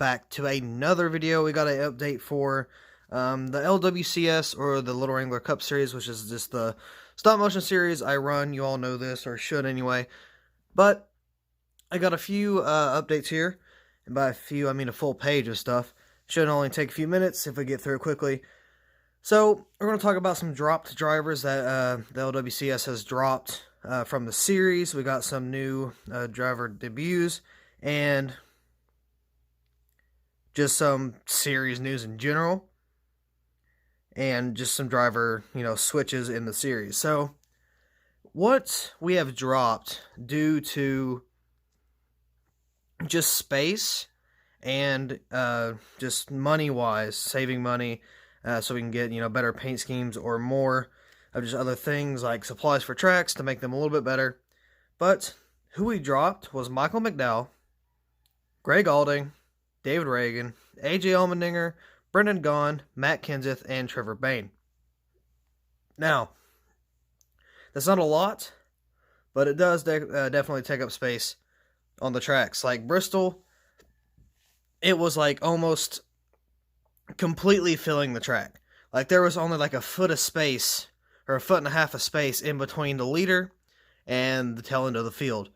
back to another video. We got an update for the LWCS, or the Little Wrangler Cup Series, which is just the stop motion series I run. You all know this, or should anyway. But I got a few updates here, and by a few I mean a full page of stuff. Should only take a few minutes if we get through it quickly. So we're going to talk about some dropped drivers that the LWCS has dropped from the series. We got some new driver debuts, and just some series news in general, and just some driver, switches in the series. So what we have dropped due to just space and just money-wise, saving money, so we can get, better paint schemes or more of just other things like supplies for tracks to make them a little bit better. But who we dropped was Michael McDowell, Greg Alding, David Reagan, AJ Allmendinger, Brendan Gaughan, Matt Kenseth, and Trevor Bayne. Now, that's not a lot, but it does definitely take up space on the tracks. Like Bristol, it was like almost completely filling the track. Like there was only like a foot of space, or a foot and a half of space in between the leader and the tail end of the field.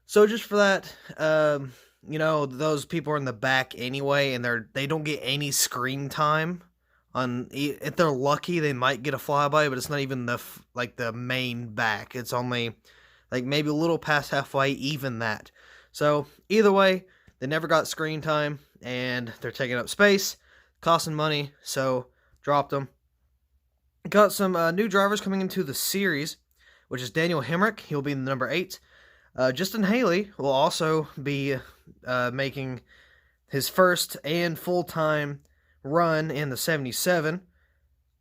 So just for that, those people are in the back anyway, and they don't get any screen time. If they're lucky, they might get a flyby, but it's not even the main back. It's only like maybe a little past halfway, even that. So either way, they never got screen time, and they're taking up space, costing money. So dropped them. Got some new drivers coming into the series, which is Daniel Hemrick. He'll be in the number 8. Justin Haley will also be making his first and full-time run in the 77.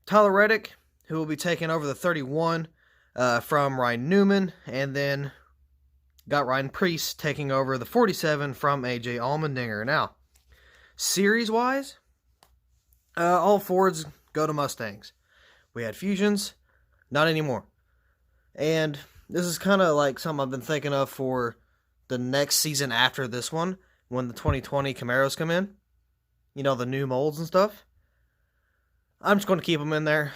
Tyler Reddick, who will be taking over the 31 from Ryan Newman, and then got Ryan Preece taking over the 47 from AJ Allmendinger. Now, series-wise, all Fords go to Mustangs. We had Fusions, not anymore. And this is kind of like something I've been thinking of for the next season after this one, when the 2020 Camaros come in. The new molds and stuff. I'm just going to keep them in there.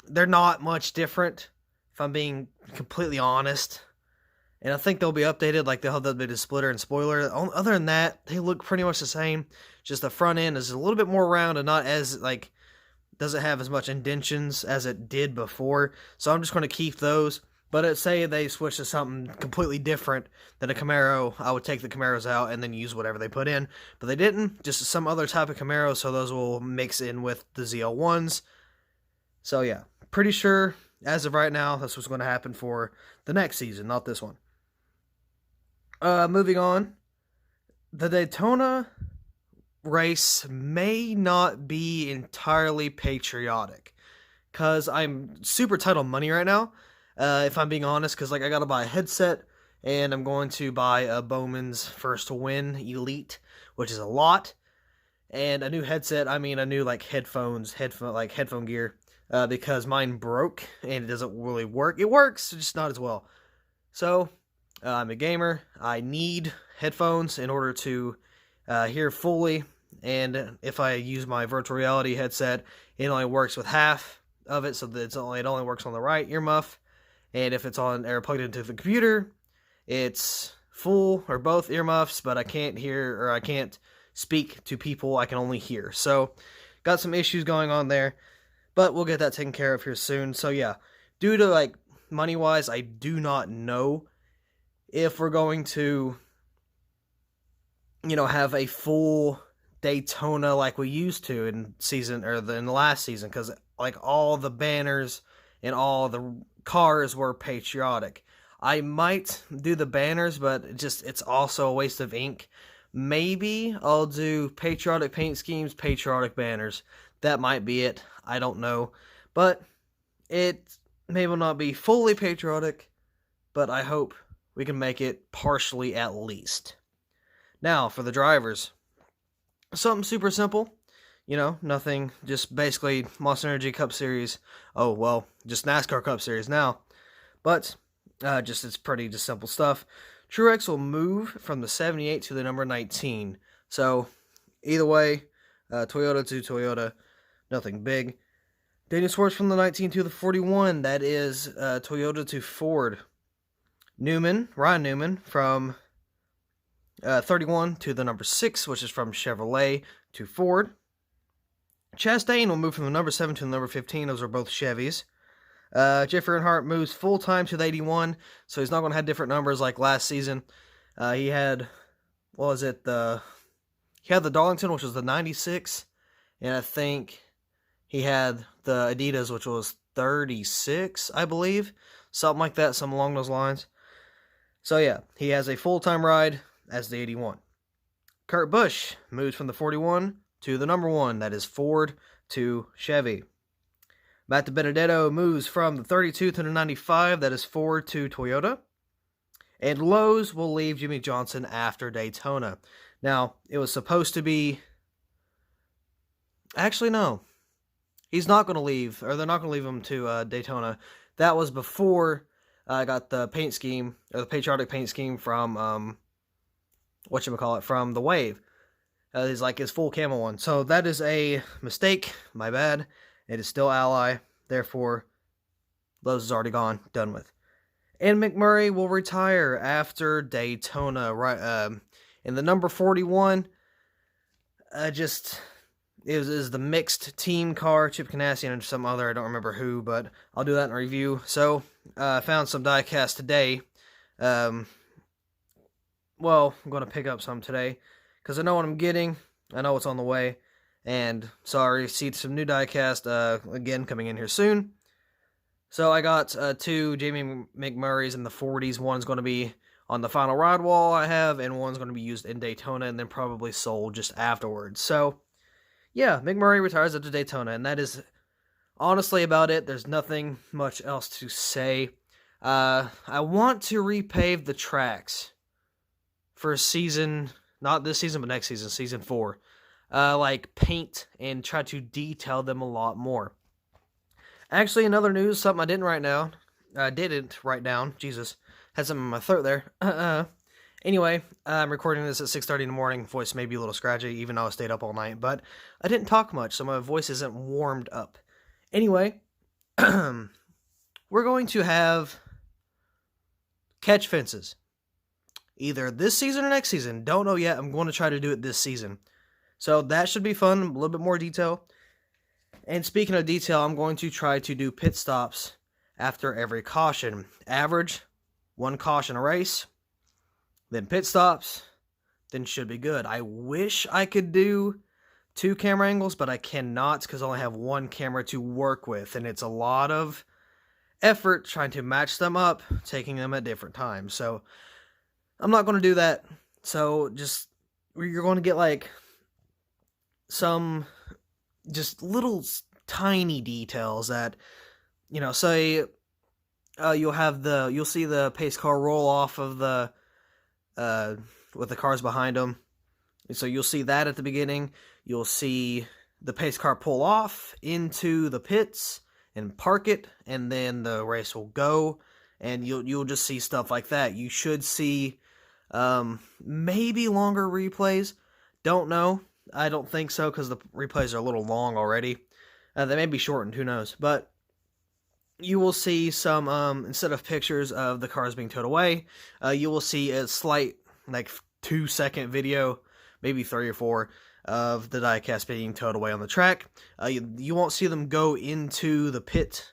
They're not much different, if I'm being completely honest. And I think they'll be updated, like they'll have that bit of splitter and spoiler. Other than that, they look pretty much the same. Just the front end is a little bit more round and not as, doesn't have as much indentions as it did before. So I'm just going to keep those. But say they switch to something completely different than a Camaro, I would take the Camaros out and then use whatever they put in. But they didn't, just some other type of Camaro, so those will mix in with the ZL1s. So yeah, pretty sure, as of right now, that's what's going to happen for the next season, not this one. Moving on, the Daytona race may not be entirely patriotic, because I'm super tight on money right now, if I'm being honest, because I gotta buy a headset, and I'm going to buy a Bowman's First to Win Elite, which is a lot, and a new headset. I mean a new headphone gear, because mine broke and it doesn't really work. It works, just not as well. So I'm a gamer. I need headphones in order to hear fully, and if I use my virtual reality headset, it only works with half of it, so that it only works on the right earmuff, and if it's on or plugged into the computer, it's full or both earmuffs, but I can't hear, or I can't speak to people, I can only hear. So got some issues going on there, but we'll get that taken care of here soon. So yeah, due to money wise, I do not know if we're going to have a full Daytona like we used to in the last season, because all the banners and all the cars were patriotic. I might do the banners, but it's also a waste of ink. Maybe I'll do patriotic paint schemes, patriotic banners. That might be it. I don't know. But it may not be fully patriotic, but I hope we can make it partially at least. Now, for the drivers. Something super simple. Nothing. Just basically Monster Energy Cup Series. Oh, well, just NASCAR Cup Series now. But it's pretty just simple stuff. Truex will move from the 78 to the number 19. So, either way, Toyota to Toyota, nothing big. Daniel Suarez from the 19 to the 41. That is Toyota to Ford. Ryan Newman from 31 to the number 6, which is from Chevrolet to Ford. Chastain will move from the number 7 to the number 15. Those are both Chevys. Jeffrey Earnhardt moves full-time to the 81, so he's not going to have different numbers like last season. He had, what was it, he had the Darlington, which was the 96, and I think he had the Adidas, which was 36, I believe. Something like that, something along those lines. So yeah, he has a full-time ride as the 81. Kurt Busch moves from the 41 to the number 1, that is Ford to Chevy. Matt DiBenedetto moves from the 32 to the 95, that is Ford to Toyota. And Lowe's will leave Jimmy Johnson after Daytona. Now, it was supposed to be... Actually, no. He's not going to leave, or they're not going to leave him to Daytona. That was before I got the paint scheme, or the patriotic paint scheme from, from the Wave. It's like his full camo one. So that is a mistake, my bad. It is still Ally, therefore, Lowe's is already gone, done with. And McMurray will retire after Daytona, right? In the number 41, it was the mixed team car, Chip Ganassi and some other, I don't remember who, but I'll do that in a review. So, I found some diecast today. I'm going to pick up some today, because I know what I'm getting, I know what's on the way. And sorry, see some new diecast again coming in here soon. So I got 2 Jamie McMurrays in the 40s. One's going to be on the final ride wall I have, and one's going to be used in Daytona and then probably sold just afterwards. So yeah, McMurray retires after Daytona, and that is honestly about it. There's nothing much else to say. I want to repave the tracks for a season, not this season, but next season, season 4. Like paint and try to detail them a lot more. Actually, another news, something I didn't write down. Jesus, had something in my throat there. Anyway, I'm recording this at 6:30 in the morning. Voice may be a little scratchy, even though I stayed up all night. But I didn't talk much, so my voice isn't warmed up. Anyway, we're going to have catch fences. Either this season or next season. Don't know yet. I'm going to try to do it this season. So that should be fun, a little bit more detail. And speaking of detail, I'm going to try to do pit stops after every caution. Average, 1 caution a race, then pit stops, then should be good. I wish I could do 2 camera angles, but I cannot because I only have 1 camera to work with. And it's a lot of effort trying to match them up, taking them at different times. So I'm not going to do that. So you're going to get like some just little tiny details that, say you'll see the pace car roll off of the with the cars behind them. And so you'll see that at the beginning. You'll see the pace car pull off into the pits and park it, and then the race will go, and you'll just see stuff like that. You should see maybe longer replays. Don't know. I don't think so, because the replays are a little long already. They may be shortened, who knows. But you will see some, instead of pictures of the cars being towed away, you will see a slight, 2-second video, maybe 3 or 4, of the diecast being towed away on the track. You won't see them go into the pit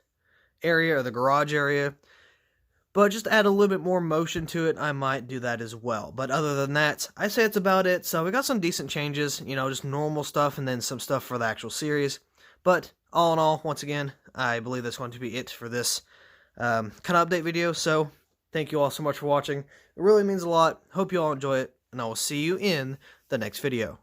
area or the garage area. But just add a little bit more motion to it, I might do that as well. But other than that, I say it's about it. So we got some decent changes, just normal stuff and then some stuff for the actual series. But all in all, once again, I believe that's going to be it for this kind of update video. So thank you all so much for watching. It really means a lot. Hope you all enjoy it, and I will see you in the next video.